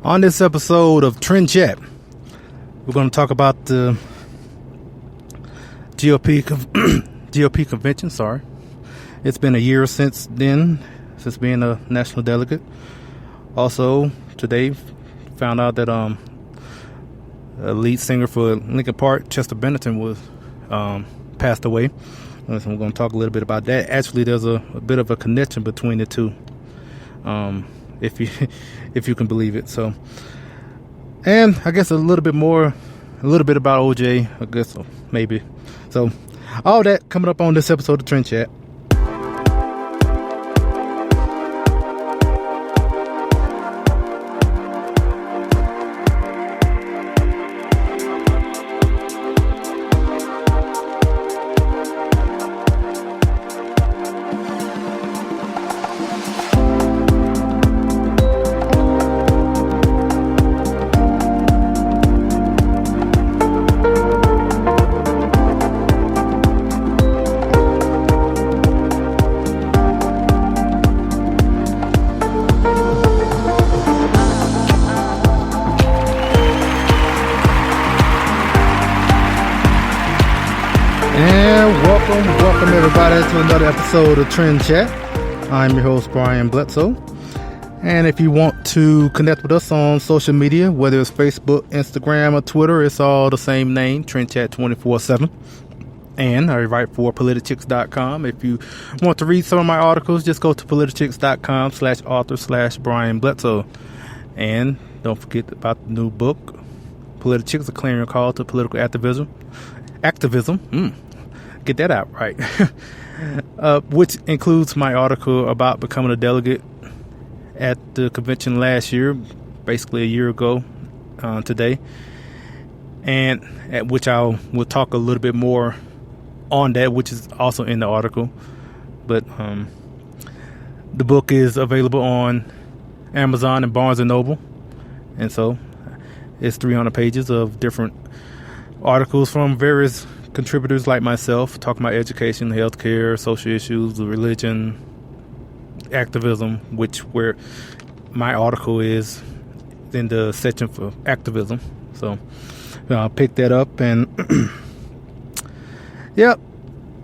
On this episode of Trend Chat, we're going to talk about the GOP convention. It's been a year since then, since being a national delegate. Also, today, found out that a lead singer for Linkin Park, Chester Bennington, was passed away. So we're going to talk a little bit about that. Actually, there's a bit of a connection between the two, if you can believe it. So, and I guess a little bit about OJ, I guess, maybe. So, all that coming up on this episode of Trend Chat. Welcome everybody to another episode of Trend Chat. I'm your host, Brian Bledsoe. And if you want to connect with us on social media, whether it's Facebook, Instagram, or Twitter, it's all the same name, Trend Chat 24/7. And I write for politichicks.com. If you want to read some of my articles, just go to politichicks.com/author/Brian Bledsoe. And don't forget about the new book, Politichicks, a clarion call to political activism. Get that out right. Which includes my article about becoming a delegate at the convention last year, basically a year ago today, and at which I will talk a little bit more on that, which is also in the article. But the book is available on Amazon and Barnes & Noble, and so it's 300 pages of different articles from various contributors like myself, talking about education, healthcare, social issues, religion, activism, where my article is in the section for activism. So I'll pick that up. And yep,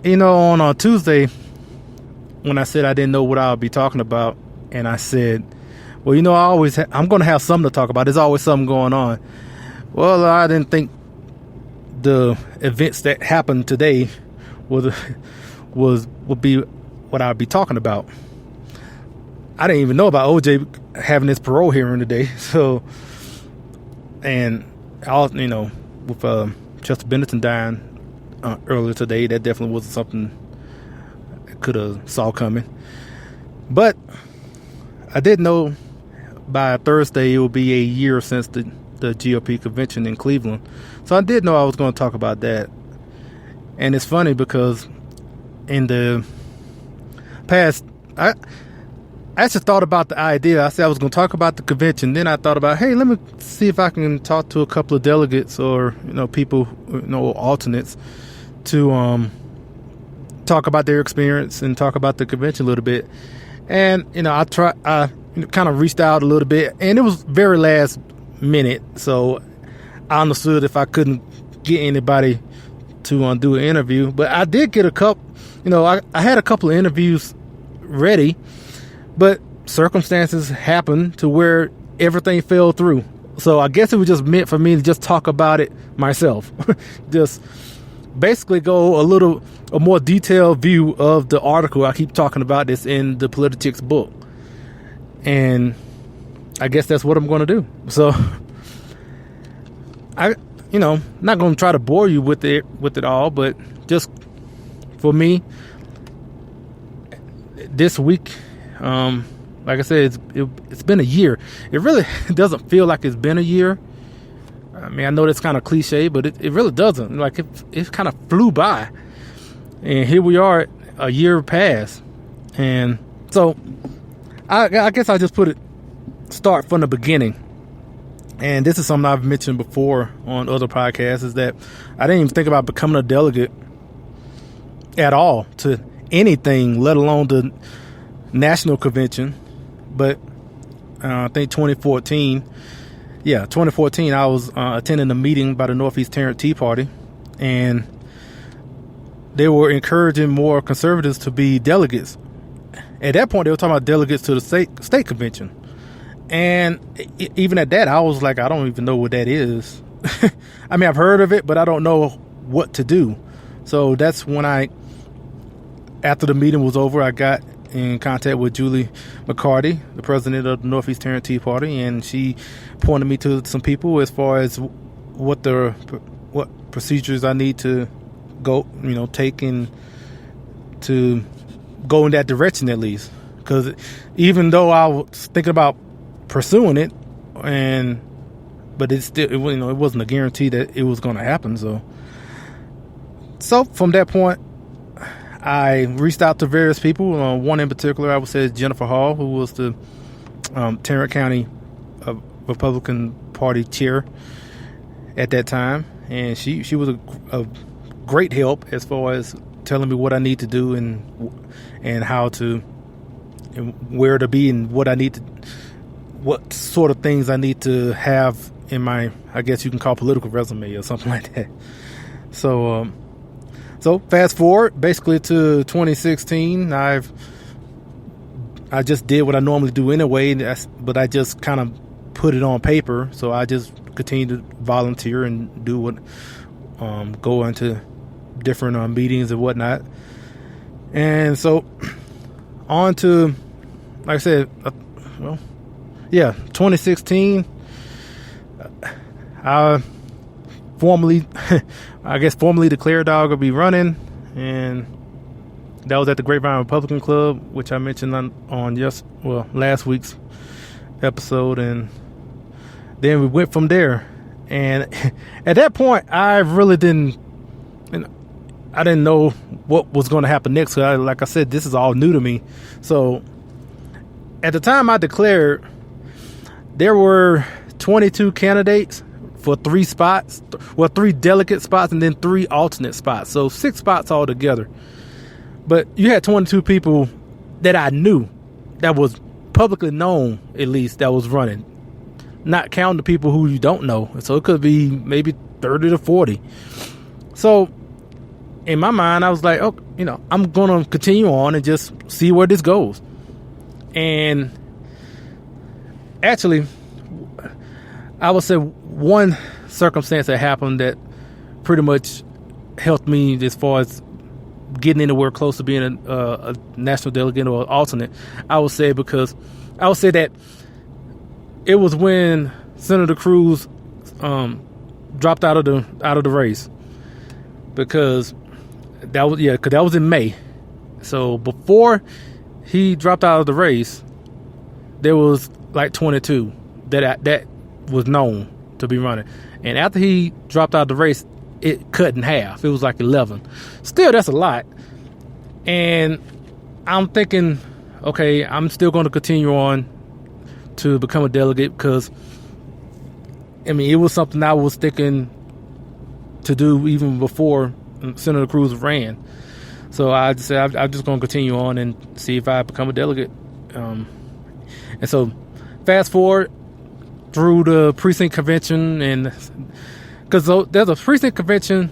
on Tuesday, when I said I didn't know what I would be talking about, and I said, well, I'm going to have something to talk about. There's always something going on. Well, I didn't think the events that happened today would be what I'd be talking about. I didn't even know about OJ having his parole hearing today. So, and with Chester Bennington dying earlier today, that definitely wasn't something I could have saw coming. But I did know by Thursday it will be a year since the GOP convention in Cleveland. So I did know I was going to talk about that. And it's funny because in the past, I actually thought about the idea. I said I was going to talk about the convention. Then I thought about, hey, let me see if I can talk to a couple of delegates or, people, alternates to talk about their experience and talk about the convention a little bit. And, I kind of reached out a little bit, and it was very last minute. So I understood if I couldn't get anybody to do an interview, but I did get a couple. I had a couple of interviews ready, but circumstances happened to where everything fell through. So I guess it was just meant for me to just talk about it myself. Just basically go a more detailed view of the article I keep talking about this in the Politichicks book. And I guess that's what I'm going to do. So not going to try to bore you with it all, but just for me this week, like I said, it's been a year. It really doesn't feel like it's been a year. I mean, I know that's kind of cliche, but it really doesn't. Like it kind of flew by, and here we are, a year past. And so I guess I'll just start from the beginning. And this is something I've mentioned before on other podcasts, is that I didn't even think about becoming a delegate at all to anything, let alone the national convention. But I think 2014 2014, I was attending a meeting by the Northeast Tarrant Tea Party, and they were encouraging more conservatives to be delegates. At that point, they were talking about delegates to the state convention. And even at that, I was like, I don't even know what that is. I mean, I've heard of it, but I don't know what to do. So that's when after the meeting was over, I got in contact with Julie McCarty, the president of the Northeast Tarrant Tea Party, and she pointed me to some people as far as what procedures I need to take in to go in that direction at least. Because even though I was thinking about pursuing it, but it still, it wasn't a guarantee that it was going to happen. So from that point, I reached out to various people. One in particular, I would say, is Jennifer Hall, who was the Tarrant County Republican Party chair at that time, and she was a great help as far as telling me what I need to do and how to, and where to be, and what sort of things I need to have in my, I guess you can call, political resume or something like that. So fast forward basically to 2016, I just did what I normally do anyway, but I just kind of put it on paper. So I just continued to volunteer and do go into different meetings and whatnot. And so on to, like I said, 2016, I formally declared I would be running, and that was at the Grapevine Republican Club, which I mentioned on last week's episode, and then we went from there. And at that point, I really didn't know what was going to happen next. Like I said, this is all new to me. So at the time I declared, there were 22 candidates for 3 spots, 3 delegate spots, and then 3 alternate spots. So 6 spots altogether. But you had 22 people that I knew, that was publicly known, at least, that was running. Not counting the people who you don't know. So it could be maybe 30 to 40. So in my mind, I was like, I'm going to continue on and just see where this goes. And actually, I would say one circumstance that happened that pretty much helped me as far as getting anywhere close to being a national delegate or alternate, I would say that it was when Senator Cruz dropped out of the race, because that was in May. So before he dropped out of the race, there was like 22 that was known to be running, and after he dropped out of the race, it cut in half. It was like 11. Still, that's a lot. And I'm thinking, okay, I'm still going to continue on to become a delegate, because it was something I was thinking to do even before Senator Cruz ran. So I just said I'm just going to continue on and see if I become a delegate. And so fast forward through the precinct convention, and because there's a precinct convention,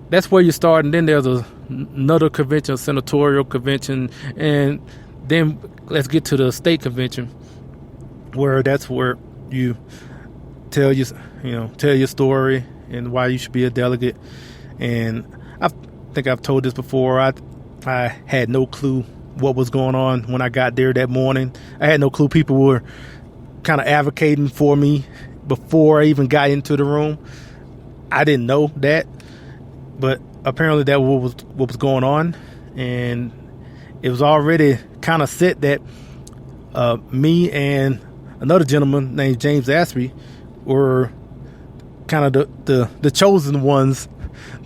that's where you start, and then there's another convention, a senatorial convention, and then let's get to the state convention, that's where you tell your story and why you should be a delegate. And I think I've told this before. I had no clue what was going on when I got there that morning. I had no clue people were kind of advocating for me before I even got into the room. I didn't know that, but apparently that was what was going on, and it was already kind of set that me and another gentleman named James Aspie were kind of the chosen ones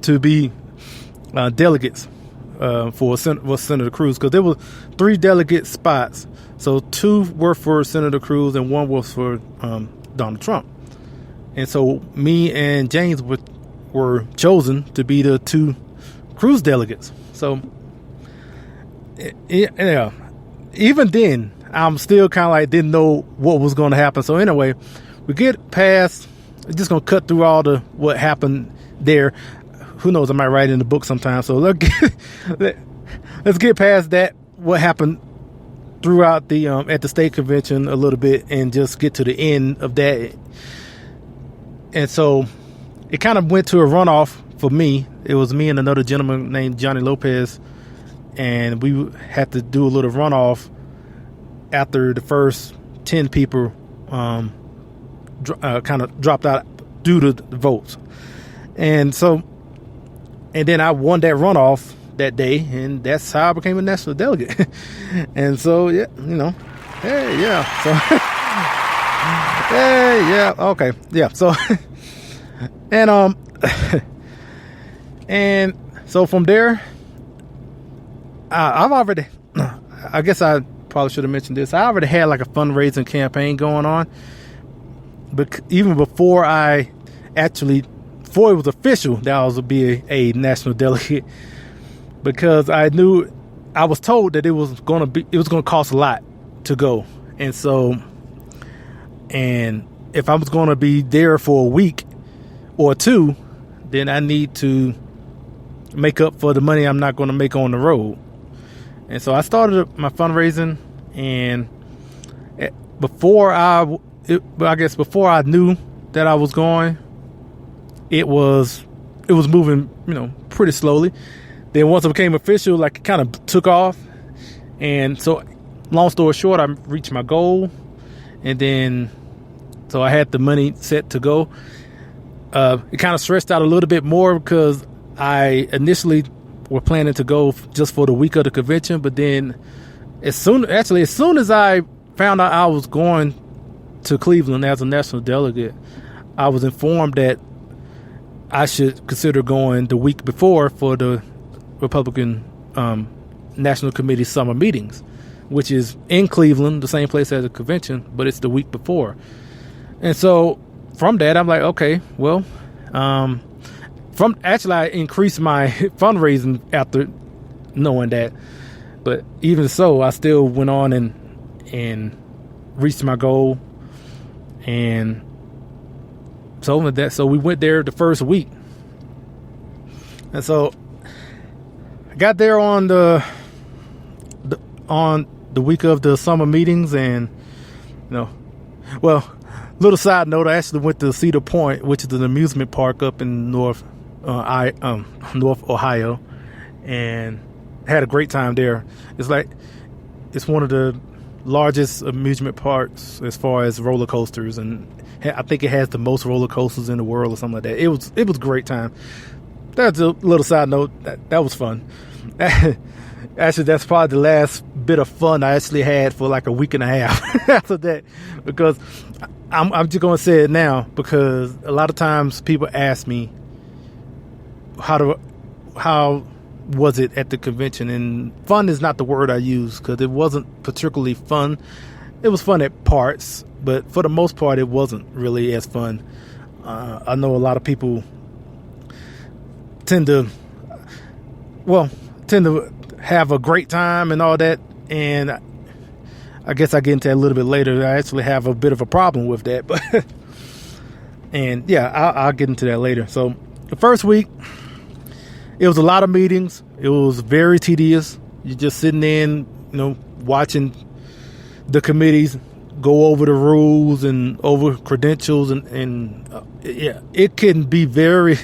to be delegates for Senator Cruz, because there were 3 delegate spots. So 2 were for Senator Cruz and 1 was for Donald Trump. And so me and James were chosen to be the 2 Cruz delegates. So even then, I'm still kind of like didn't know what was going to happen. So anyway, we get past. I'm just gonna cut through all the what happened there. Who knows? I might write it in the book sometime. So let's get past that. What happened throughout the at the state convention a little bit, and just get to the end of that. And so it kind of went to a runoff for me. It was me and another gentleman named Johnny Lopez, and we had to do a little runoff after the first 10 people kind of dropped out due to the votes. And then I won that runoff that day, and that's how I became a national delegate. And so, yeah, hey, yeah. So, hey, yeah, okay, yeah. So, and so from there, I've already, I guess I probably should have mentioned this. I already had like a fundraising campaign going on, but even before it was official that I was to be a national delegate, because I was told that it was going to cost a lot to go. And so, and if I was going to be there for a week or two, then I need to make up for the money I'm not going to make on the road. And so I started my fundraising, and before I knew that I was going, it was moving, pretty slowly. Then once it became official, like, it kind of took off. And so, long story short, I reached my goal, and then so I had the money set to go. It kind of stretched out a little bit more because I initially were planning to go just for the week of the convention, but then as soon as I found out I was going to Cleveland as a national delegate, I was informed that I should consider going the week before for the Republican National Committee summer meetings, which is in Cleveland, the same place as the convention, but it's the week before. And so from that, I'm like, okay, well, I increased my fundraising after knowing that. But even so, I still went on and reached my goal. And so we went there the first week. And so I got there on the week of the summer meetings, and little side note, I actually went to Cedar Point, which is an amusement park up in North Ohio, and had a great time there. It's one of the largest amusement parks as far as roller coasters, and I think it has the most roller coasters in the world or something like that. It was a great time. That's a little side note. That was fun. Actually, that's probably the last bit of fun I actually had for like a week and a half after that, because I'm just going to say it now, because a lot of times people ask me how was it at the convention, and fun is not the word I use, because it wasn't particularly fun. It was fun at parts, but for the most part, it wasn't really as fun. I know a lot of people tend to have a great time and all that, and I guess I get into that a little bit later. I actually have a bit of a problem with that, but and yeah, I'll get into that later. So the first week, it was a lot of meetings. It was very tedious. You're just sitting in, watching the committees go over the rules and over credentials, and it can be very,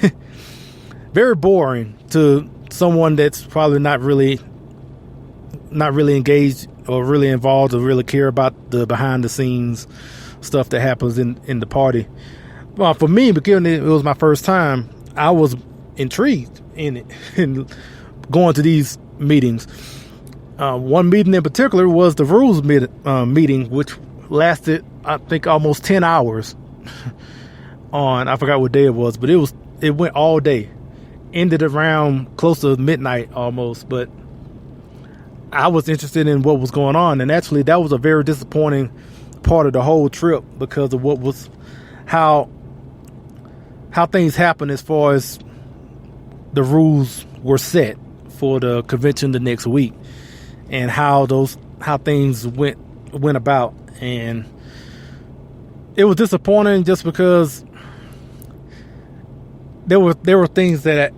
very boring to someone that's probably not really engaged or really involved or really care about the behind the scenes stuff that happens in the party. Well, for me, because it was my first time, I was intrigued in it and going to these meetings. One meeting in particular was the rules meeting, which lasted, I think, almost 10 hours on, I forgot what day it was, but it went all day. Ended around close to midnight almost, but I was interested in what was going on, and actually that was a very disappointing part of the whole trip because of how things happened as far as the rules were set for the convention the next week, and how things went about. And it was disappointing just because there were things that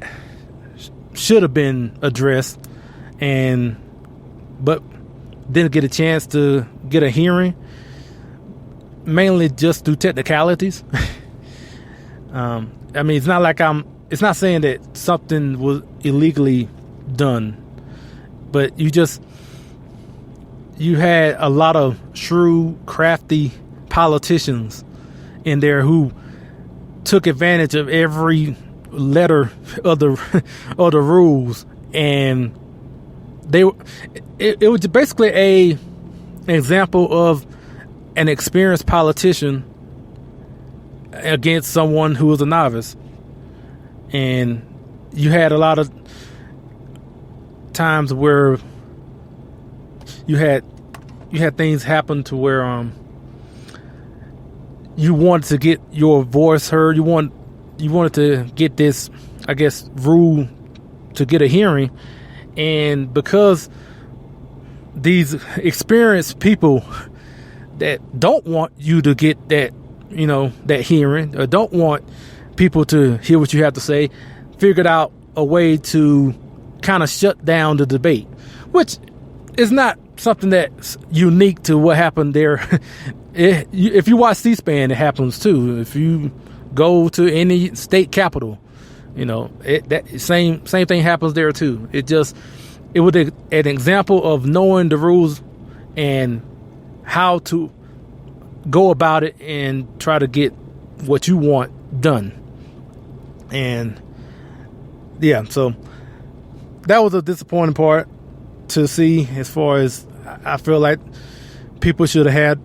should have been addressed, but didn't get a chance to get a hearing, mainly just through technicalities. I mean, it's not like it's not saying that something was illegally done, but you had a lot of shrewd, crafty politicians in there who took advantage of every letter of the rules, and it was basically an example of an experienced politician against someone who was a novice. And you had a lot of times where you had things happen to where you wanted to get your voice heard. You wanted to get this, I guess, rule to get a hearing, and because these experienced people that don't want you to get that, that hearing, or don't want people to hear what you have to say, figured out a way to kind of shut down the debate, which is not something that's unique to what happened there. If you watch C-SPAN, it happens too. If you go to any state capital, that same thing happens there too. It was an example of knowing the rules and how to go about it and try to get what you want done. And yeah, so that was a disappointing part to see, as far as I feel like people should have had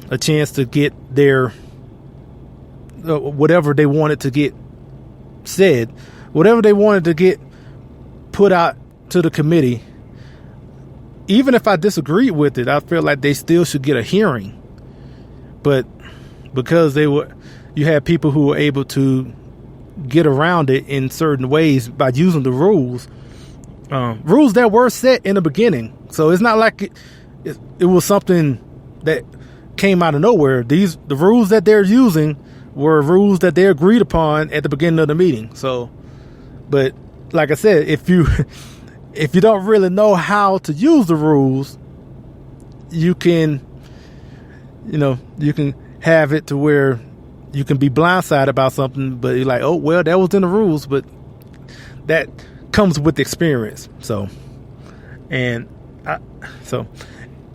a chance to get their whatever they wanted to get said, whatever they wanted to get put out to the committee. Even if I disagreed with it, I feel like they still should get a hearing. But because you had people who were able to get around it in certain ways by using the rules that were set in the beginning. So it's not like it was something that came out of nowhere. The rules that they're using were rules that they agreed upon at the beginning of the meeting. So, but like I said, if you don't really know how to use the rules, you can have it to where you can be blindsided about something, but you're like, oh, well, that was in the rules, but that comes with experience. So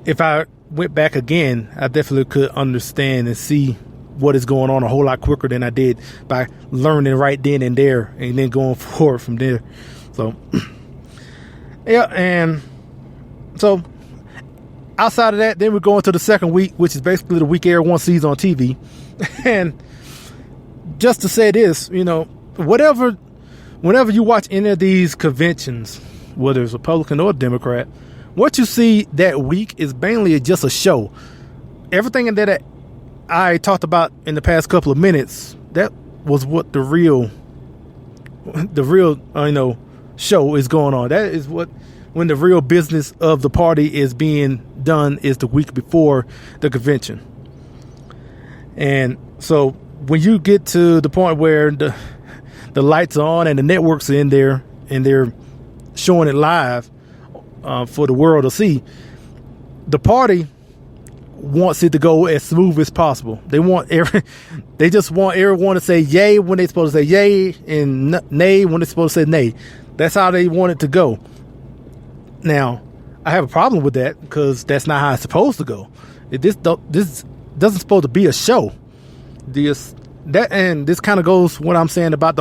if I went back again, I definitely could understand and see what is going on a whole lot quicker than I did by learning right then and there and then going forward from there. So yeah, and so outside of that, then we're going to the second week, which is basically the week everyone sees on TV. And just to say this, whenever you watch any of these conventions, whether it's Republican or Democrat, what you see that week is mainly just a show. Everything that I talked about in the past couple of minutes, that was what the real show is going on. That is when the real business of the party is being done, is the week before the convention. And so when you get to the point where the lights are on and the networks are in there and they're showing it live for the world to see, the party wants it to go as smooth as possible. They just want everyone to say yay when they're supposed to say yay and nay when they're supposed to say nay. That's how they want it to go. Now, I have a problem with that because that's not how it's supposed to go. This doesn't supposed to be a show. This kind of goes what I'm saying about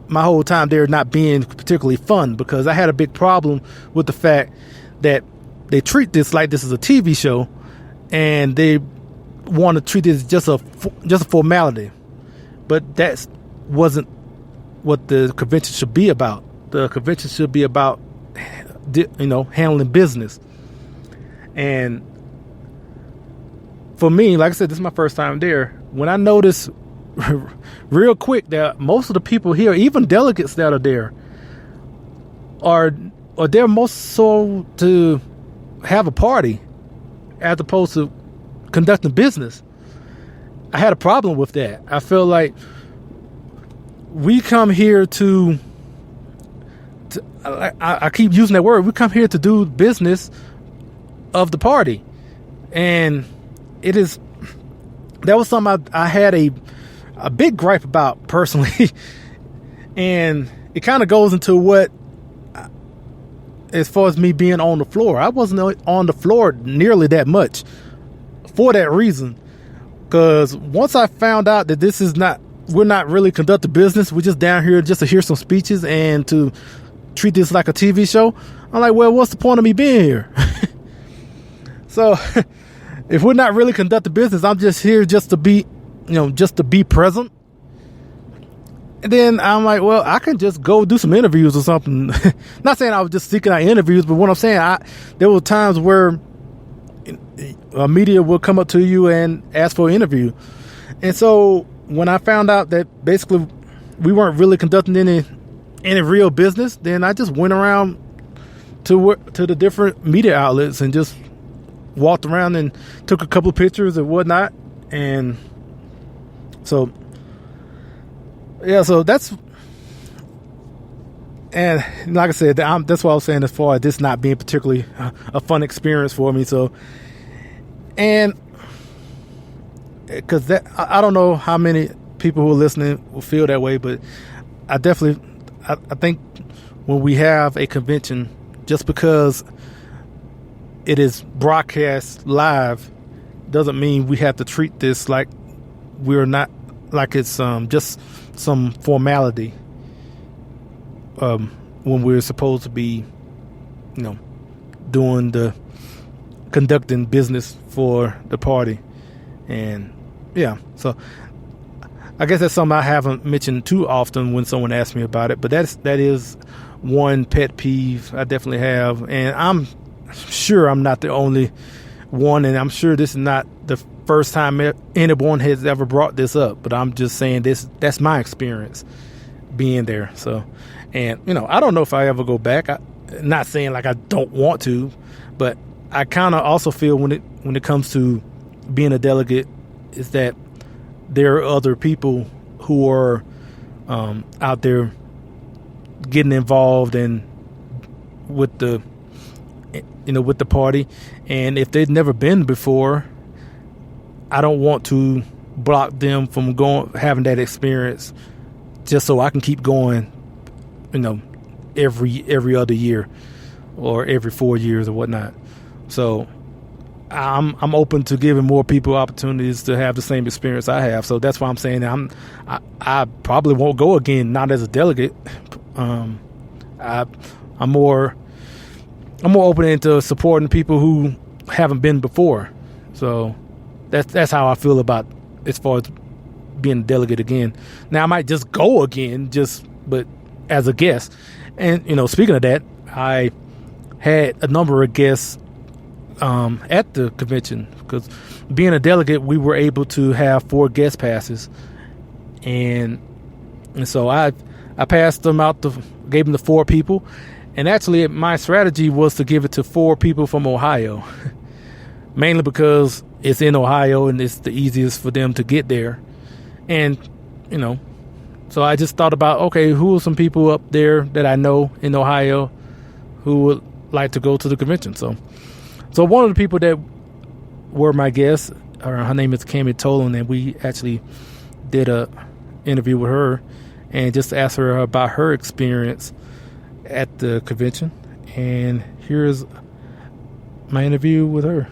my whole time there not being particularly fun, because I had a big problem with the fact that they treat this like this is a TV show, and they want to treat this just a formality. But that wasn't what the convention should be about. The convention should be about handling business. And for me, like I said, this is my first time there. When I noticed real quick that most of the people here, even delegates that are there, are there most so to have a party as opposed to conducting business. I had a problem with that. I feel like we come here to I keep using that word. We come here to do business of the party, and it is that was something I had a big gripe about personally, and it kind of goes into what, as far as me being on the floor, I wasn't on the floor nearly that much for that reason. Because once I found out that we're not really conducting business, we're just down here just to hear some speeches and to treat this like a TV show, I'm like, well, what's the point of me being here? So if we're not really conducting business, I'm just here just to be present. And then I'm like, well, I can just go do some interviews or something. Not saying I was just seeking out interviews, but what I'm saying, there were times where media will come up to you and ask for an interview. And so when I found out that basically we weren't really conducting any real business, then I just went around to the different media outlets and just walked around and took a couple of pictures and whatnot. And so, yeah, so that's, and like I said, that's what I was saying as far as this not being particularly a fun experience for me. So, and because I don't know how many people who are listening will feel that way, but I think when we have a convention, just because it is broadcast live doesn't mean we have to treat this like it's just some formality when we're supposed to be, conducting business for the party. And yeah, so I guess that's something I haven't mentioned too often when someone asks me about it, but that is one pet peeve I definitely have. And I'm sure I'm not the only one, and I'm sure this is not the first time anyone has ever brought this up, but I'm just saying that's my experience being there. So, and I don't know if I ever go back. Not saying like I don't want to, but I kind of also feel when it comes to being a delegate is that there are other people who are out there getting involved with the party, and if they've never been before, I don't want to block them from having that experience just so I can keep going, every other year or every 4 years or whatnot. So I'm open to giving more people opportunities to have the same experience I have. So that's why I'm saying I probably won't go again, not as a delegate. I'm more open into supporting people who haven't been before. So that's how I feel about as far as being a delegate again. Now I might just go again, but as a guest. And speaking of that, I had a number of guests at the convention, because being a delegate, we were able to have 4 guest passes, and so I passed them out, gave them to 4 people, and actually my strategy was to give it to 4 people from Ohio, mainly because it's in Ohio and it's the easiest for them to get there, and so I just thought about, okay, who are some people up there that I know in Ohio who would like to go to the convention. So one of the people that were my guests, her name is Cami Tolan, and we actually did a interview with her and just asked her about her experience at the convention. And here's my interview with her.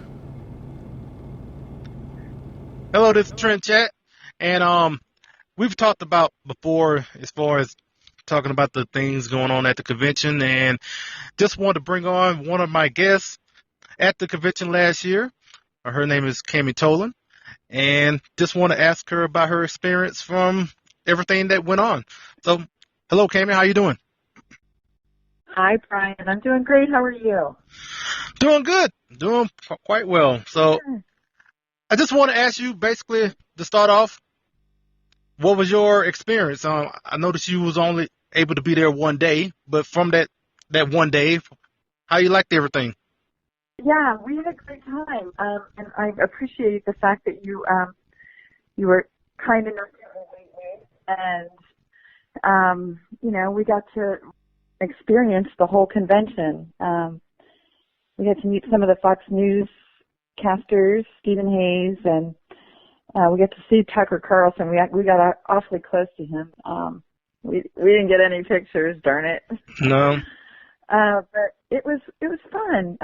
Hello, this is Trent Chat, and we've talked about before as far as talking about the things going on at the convention, and just wanted to bring on one of my guests at the convention last year. Her name is Cami Tolan, and just want to ask her about her experience from everything that went on. So, hello, Cami, how you doing? Hi, Brian. I'm doing great. How are you? Doing good. Doing quite well. So, I just want to ask you, basically, to start off, what was your experience? I noticed you was only able to be there one day, but from that one day, how you liked everything? Yeah, we had a great time, and I appreciate the fact that you you were kind enough to invite me, and we got to experience the whole convention. We got to meet some of the Fox News casters, Stephen Hayes, and we got to see Tucker Carlson. We got awfully close to him. We didn't get any pictures, darn it. No. But it was fun.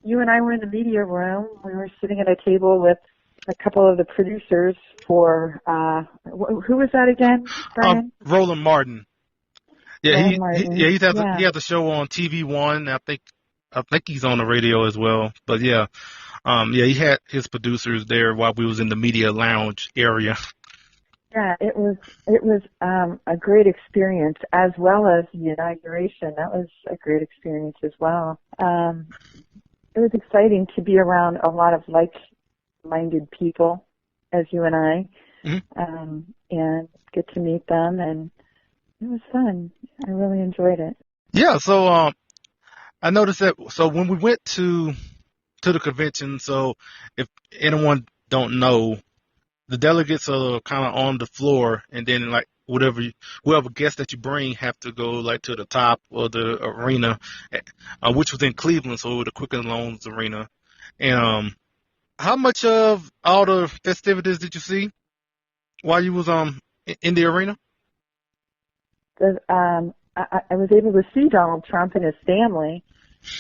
You and I were in the media room. We were sitting at a table with a couple of the producers for who was that again, Brian? Roland Martin. Yeah, Roland Martin. he has a show on TV One. I think he's on the radio as well. But yeah, he had his producers there while we was in the media lounge area. Yeah, it was a great experience, as well as the inauguration. That was a great experience as well. It was exciting to be around a lot of like-minded people, as you and I, and get to meet them, and it was fun. I really enjoyed it. Yeah, so I noticed that. So when we went to the convention, so if anyone don't know, the delegates are kind of on the floor, and then like whoever guests that you bring have to go like to the top of the arena, which was in Cleveland, so the Quicken Loans Arena. And how much of all the festivities did you see while you was in the arena? I was able to see Donald Trump and his family.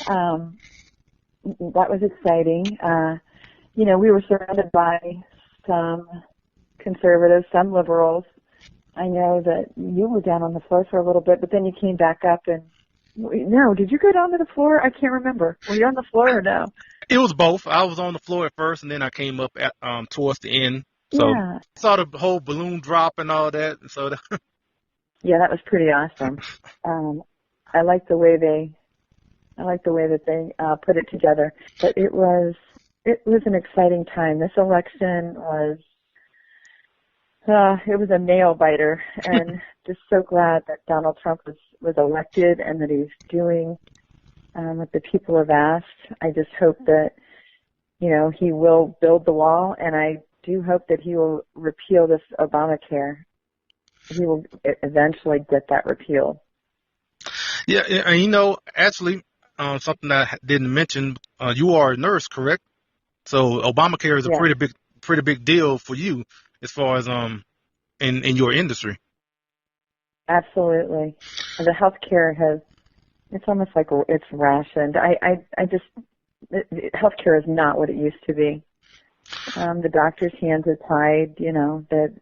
That was exciting. We were surrounded by some conservatives, some liberals. I know that you were down on the floor for a little bit, but then you came back up and no, did you go down to the floor? I can't remember. Were you on the floor or no? It was both. I was on the floor at first, and then I came up at towards the end. So yeah. Saw the whole balloon drop and all that. So yeah, that was pretty awesome. I like the way that they put it together. But it was an exciting time. This election was a nail biter, and just so glad that Donald Trump was elected and that he's doing what the people have asked. I just hope that he will build the wall, and I do hope that he will repeal this Obamacare. He will eventually get that repealed. Yeah, and actually, something that I didn't mention, you are a nurse, correct? So Obamacare is a pretty big deal for you as far as in your industry. Absolutely. And the healthcare it's almost like it's rationed. Healthcare is not what it used to be. The doctor's hands are tied, that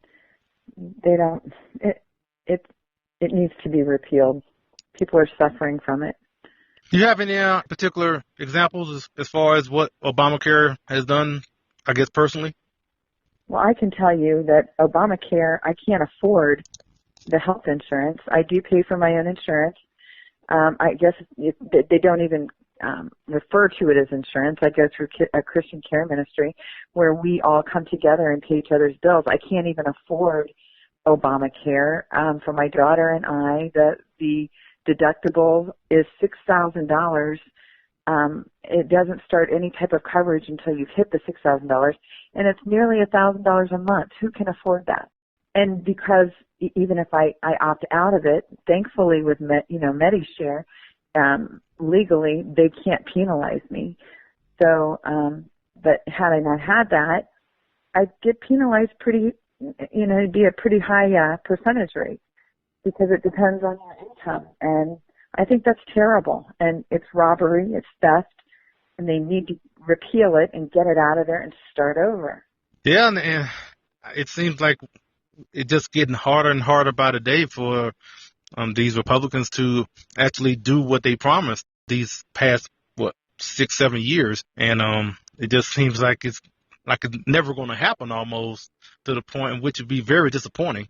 they don't, it needs to be repealed. People are suffering from it. Do you have any particular examples as far as what Obamacare has done, I guess, personally? Well, I can tell you that Obamacare, I can't afford the health insurance. I do pay for my own insurance. I guess they don't even refer to it as insurance. I go through a Christian care ministry where we all come together and pay each other's bills. I can't even afford Obamacare. For my daughter and I, the deductible is $6,000. It doesn't start any type of coverage until you've hit the $6,000, and it's nearly $1,000 a month. Who can afford that? And because even if I opt out of it, thankfully with MediShare, legally they can't penalize me. So, but had I not had that, I'd get penalized it'd be a pretty high percentage rate because it depends on your income, and I think that's terrible, and it's robbery, it's theft, and they need to repeal it and get it out of there and start over. Yeah, and it seems like it's just getting harder and harder by the day for these Republicans to actually do what they promised these past 6-7 years, and it just seems like it's never going to happen, almost to the point in which it'd be very disappointing.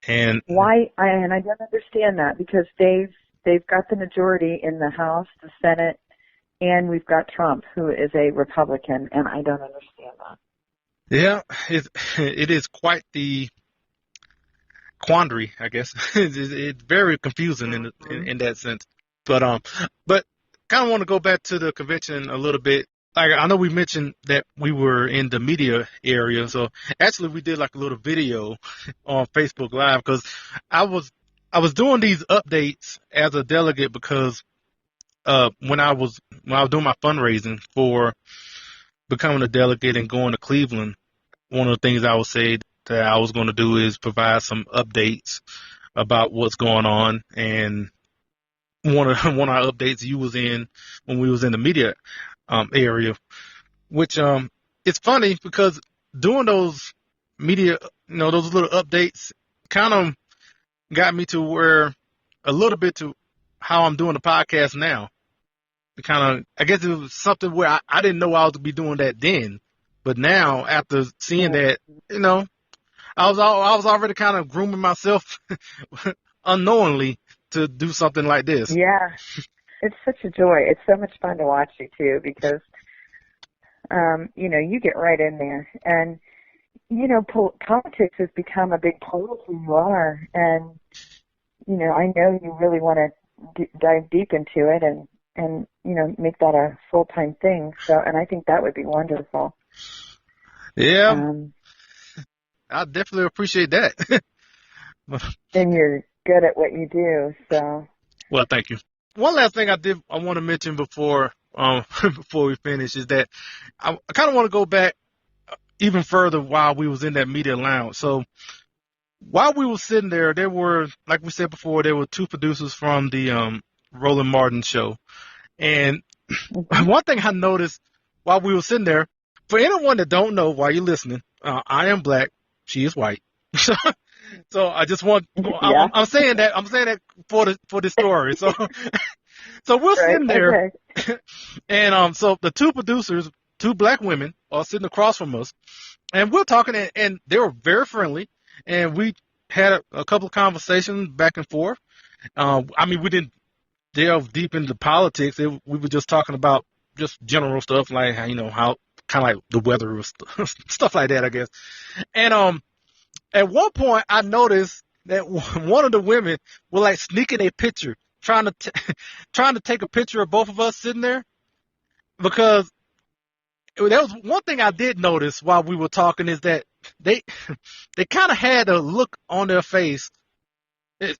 And why? And I don't understand that, because they've got the majority in the House, the Senate, and we've got Trump, who is a Republican, and I don't understand that. Yeah, it is quite the quandary, I guess. It's very confusing in that sense. But kind of want to go back to the convention a little bit. like I know we mentioned that we were in the media area, so actually we did like a little video on Facebook Live because I was I was doing these updates as a delegate because when I was doing my fundraising for becoming a delegate and going to Cleveland, one of the things I would say that I was going to do is provide some updates about what's going on. And one of our updates you was in when we was in the media area, which it's funny because doing those media, those little updates kind of got me to where a little bit to how I'm doing the podcast now. Kind of, I guess it was something where I didn't know I was to be doing that then, but now after seeing that, I was already kind of grooming myself unknowingly to do something like this. Yeah, it's such a joy. It's so much fun to watch you too because, you get right in there, and politics has become a big part of who you are, and I know you really want to dive deep into it and make that a full-time thing. So, and I think that would be wonderful. Yeah, I definitely appreciate that. And you're good at what you do, so. Well, thank you. One last thing I want to mention before before we finish is that I kind of want to go back even further while we was in that media lounge. So while we were sitting there were, like we said before, there were two producers from the Roland Martin show. And one thing I noticed while we were sitting there, for anyone that don't know while you're listening, I am black, she is white. So I just want, I'm saying that for the story. So, so we're sitting there, and so the two producers, two black women, are sitting across from us, and we're talking, and they were very friendly, and we had a couple of conversations back and forth. I mean, we didn't delve deep into politics. We were just talking about just general stuff, like how kind of like the weather or stuff like that, I guess. And at one point, I noticed that one of the women was like sneaking a picture, trying to take a picture of both of us sitting there, because there was one thing I did notice while we were talking is that they kind of had a look on their face,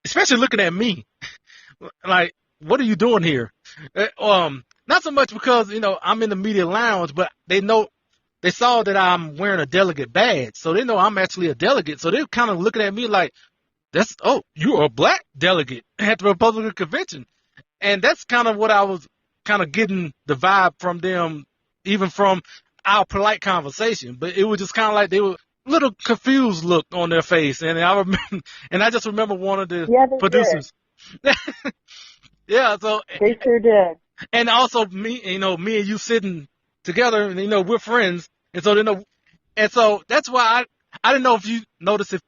especially looking at me, like, what are you doing here? Not so much because I'm in the media lounge, but they saw that I'm wearing a delegate badge, so they know I'm actually a delegate. So they're kind of looking at me like, you're a black delegate at the Republican convention. And that's kind of what I was kind of getting the vibe from them, even from our polite conversation. But it was just kind of like they were a little confused look on their face. And I just remember one of the producers. Yeah, so they sure did. And also me and you sitting together, and we're friends, and so that's why I didn't know if you noticed if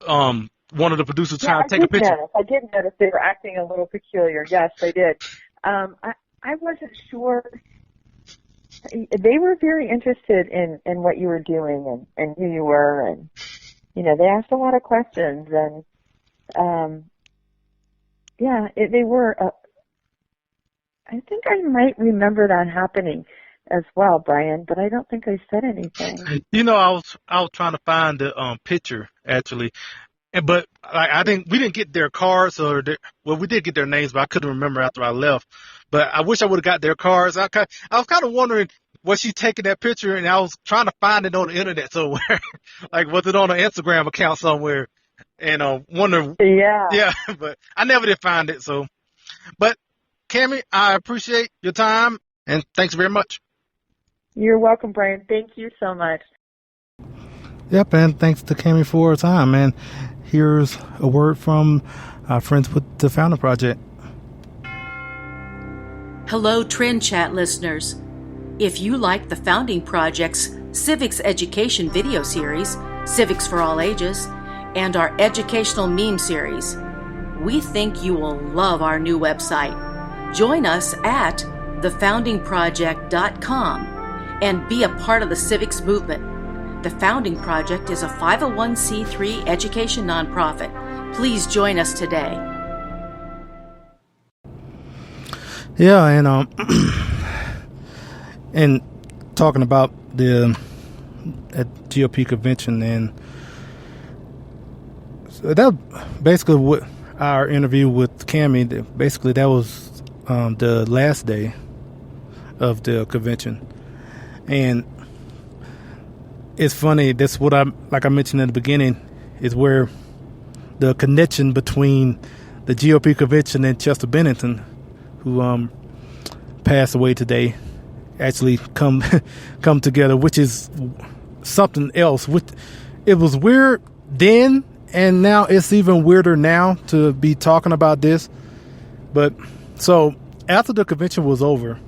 one of the producers trying to take a picture. I did notice they were acting a little peculiar. Yes, they did. I wasn't sure. They were very interested in what you were doing and who you were, and they asked a lot of questions, and they were. I think I might remember that happening as well, Brian, but I don't think I said anything. I was trying to find the picture actually, but I think we didn't get their cards we did get their names, but I couldn't remember after I left. But I wish I would have got their cards. I was kind of wondering, was she taking that picture, and I was trying to find it on the internet somewhere, like was it on an Instagram account somewhere, and wonder. Yeah, but I never did find it. So, but. Cammie, I appreciate your time, and thanks very much. You're welcome, Brian. Thank you so much. Yep, and thanks to Cammie for her time. And here's a word from our friends with the Founding Project. Hello, Trend Chat listeners. If you like the Founding Project's Civics Education video series, Civics for All Ages, and our Educational Meme series, we think you will love our new website. Join us at thefoundingproject.com and be a part of the civics movement. The Founding Project is a 501c3 education nonprofit. Please join us today. Yeah, and talking about the at GOP convention, and so that basically what our interview with Cammie. Basically, that was the last day of the convention, and it's funny. That's what like I mentioned in the beginning, is where the connection between the GOP convention and Chester Bennington, who passed away today, actually come together, which is something else. It was weird then, and now it's even weirder now to be talking about this. But so after the convention was over,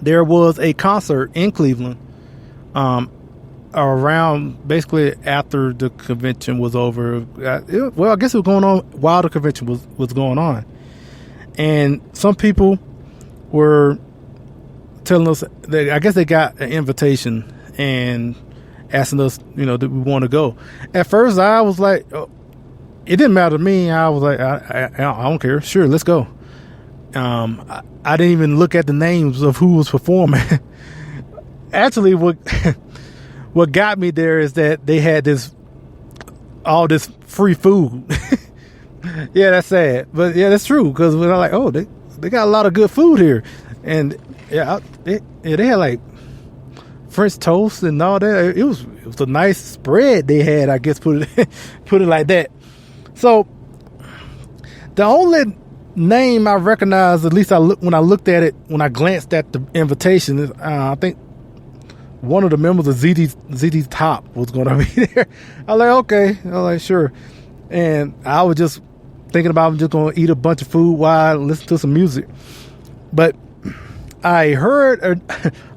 there was a concert in Cleveland around basically after the convention was over. Well, I guess it was going on while the convention was going on. And some people were telling us that I guess they got an invitation and asking us, that we want to go. At first, I was like, it didn't matter to me. I was like, I don't care. Sure, let's go. I didn't even look at the names of who was performing. Actually, what got me there is that they had all this free food. Yeah, that's sad, but yeah, that's true, because we're like, oh, they got a lot of good food here, and they had like French toast and all that. It was a nice spread they had, I guess, put it like that. So the only name I recognized, at least when I looked at it, when I glanced at the invitation, I think one of the members of ZZ Top was going to be there. I was like, okay. I was like, sure. And I was just thinking about just going to eat a bunch of food while I listen to some music. But I heard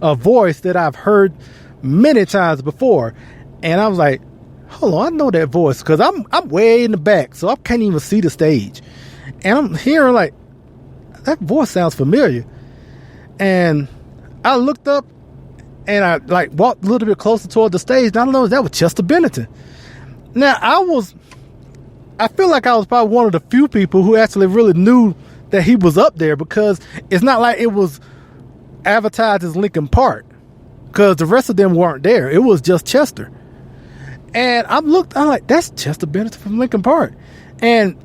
a voice that I've heard many times before. And I was like, hold on, I know that voice, because I'm way in the back, so I can't even see the stage. And I'm hearing like, that voice sounds familiar. And I looked up, and I like walked a little bit closer toward the stage, and I know that was Chester Bennington. Now, I feel like I was probably one of the few people who actually really knew that he was up there, because it's not like it was advertised as Linkin Park, because the rest of them weren't there. It was just Chester. And I'm like, that's Chester Bennington from Linkin Park. And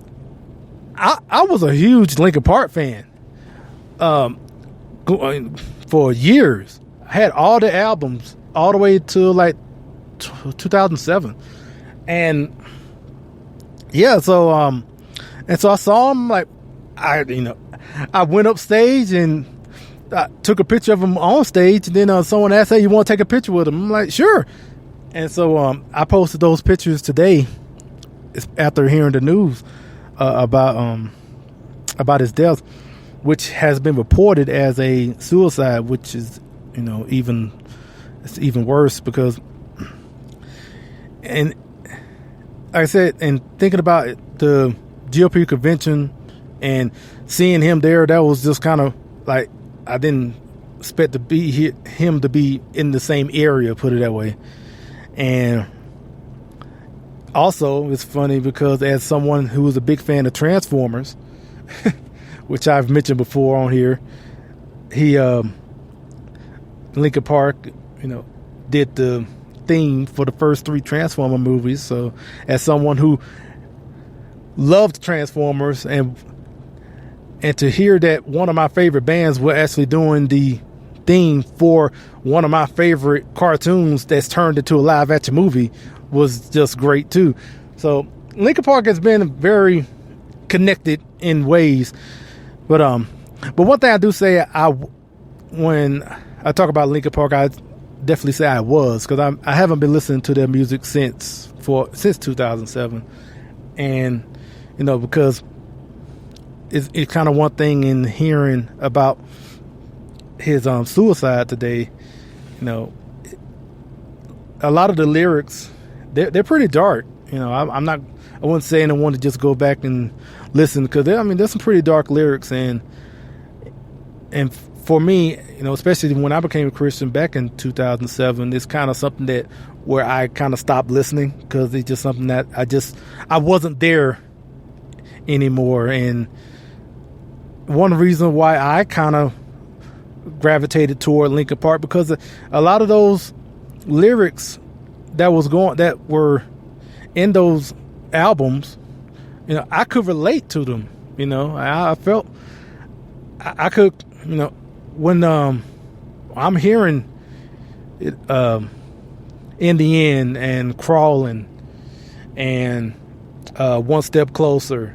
I was a huge Linkin Park fan for years. I had all the albums all the way to like 2007. And yeah, so and so I saw him, like, I went up stage and I took a picture of him on stage, and then someone asked, hey, you want to take a picture with him? I'm like, sure. And so I posted those pictures today after hearing the news about his death, which has been reported as a suicide, which is it's even worse, because, and like I said, and thinking about the GOP convention and seeing him there, that was just kind of like, I didn't expect him to be in the same area, put it that way. And also, it's funny because as someone who was a big fan of Transformers, which I've mentioned before on here, he Linkin Park, did the theme for the first 3 Transformer movies. So as someone who loved Transformers, and to hear that one of my favorite bands were actually doing the theme for one of my favorite cartoons that's turned into a live action movie was just great too. So Linkin Park has been very connected in ways, but one thing I do say, when I talk about Linkin Park, I definitely say I was, because I haven't been listening to their music since 2007, and because it's kind of one thing in hearing about his suicide today. A lot of the lyrics, they're pretty dark. I wouldn't say anyone to just go back and listen, because there's some pretty dark lyrics, and for me, especially when I became a Christian back in 2007, it's kind of something where I kind of stopped listening, because it's just something that I wasn't there anymore. And one reason why I kind of gravitated toward Linkin Park, because a lot of those lyrics that were in those albums, I could relate to them. I felt I could, when I'm hearing it, In the End and Crawling and One Step Closer,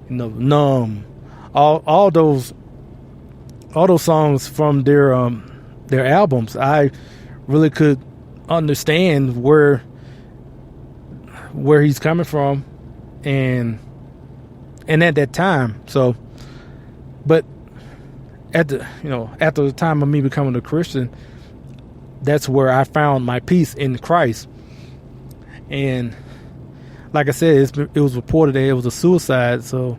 Numb, all those songs from their albums, I really could understand where he's coming from, and at that time. So, but after the time of me becoming a Christian, that's where I found my peace in Christ. And like I said, it was reported that it was a suicide. So,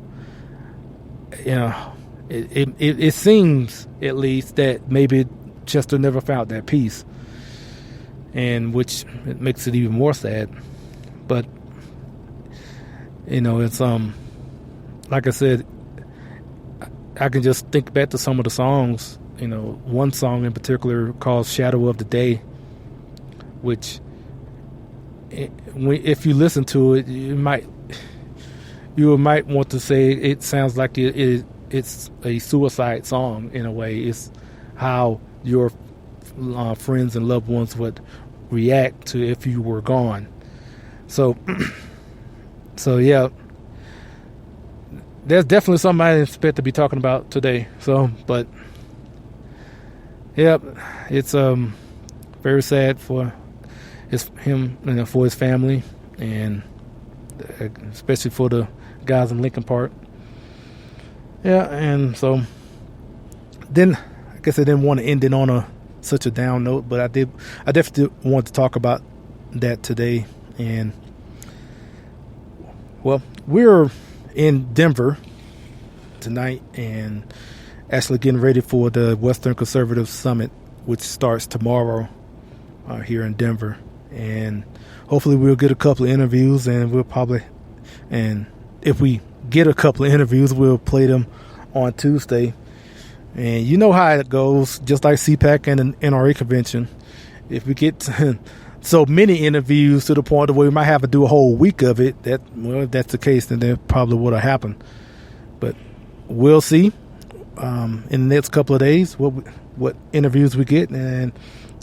it seems at least that maybe Chester never found that peace, and which it makes it even more sad. But it's like I said, I can just think back to some of the songs. One song in particular called "Shadow of the Day," which, if you listen to it, you might want to say it sounds like it's a suicide song in a way. It's how your friends and loved ones would react to if you were gone. So yeah, there's definitely something I didn't expect to be talking about today. So, but yeah, it's very sad for him, for his family, and especially for the guys in Linkin Park. Yeah, and so then I guess I didn't want to end it on such a down note, but I definitely want to talk about that today. And well, we're in Denver tonight and actually getting ready for the Western Conservative Summit, which starts tomorrow here in Denver. And hopefully we'll get a couple of interviews, and if we get a couple of interviews, we'll play them on Tuesday. And you know how it goes, just like CPAC and the NRA convention. If we get so many interviews to the point where we might have to do a whole week of it, if that's the case, then that probably would have happened. But we'll see in the next couple of days what interviews we get, and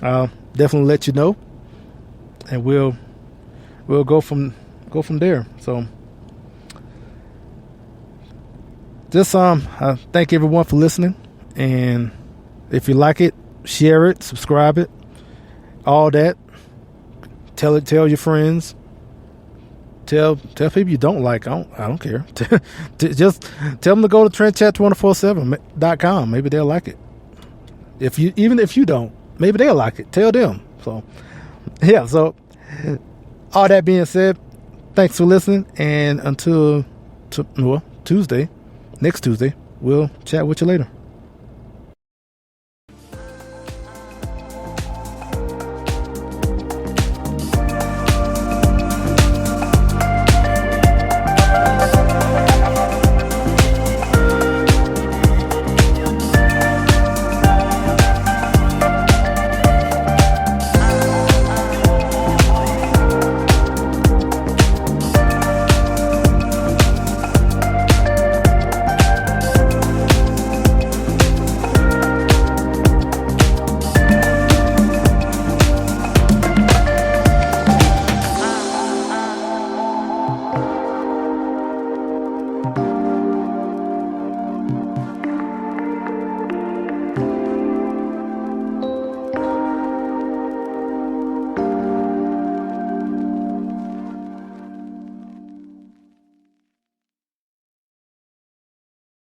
I'll definitely let you know, and we'll go from there. So just thank everyone for listening, and if you like it, share it, subscribe it, all that. Tell your friends. Tell people you don't like. I don't care. Just tell them to go to trendchat247.com. Maybe they'll like it. Even if you don't, maybe they'll like it. Tell them. So yeah. So all that being said, thanks for listening, and until next Tuesday, we'll chat with you later.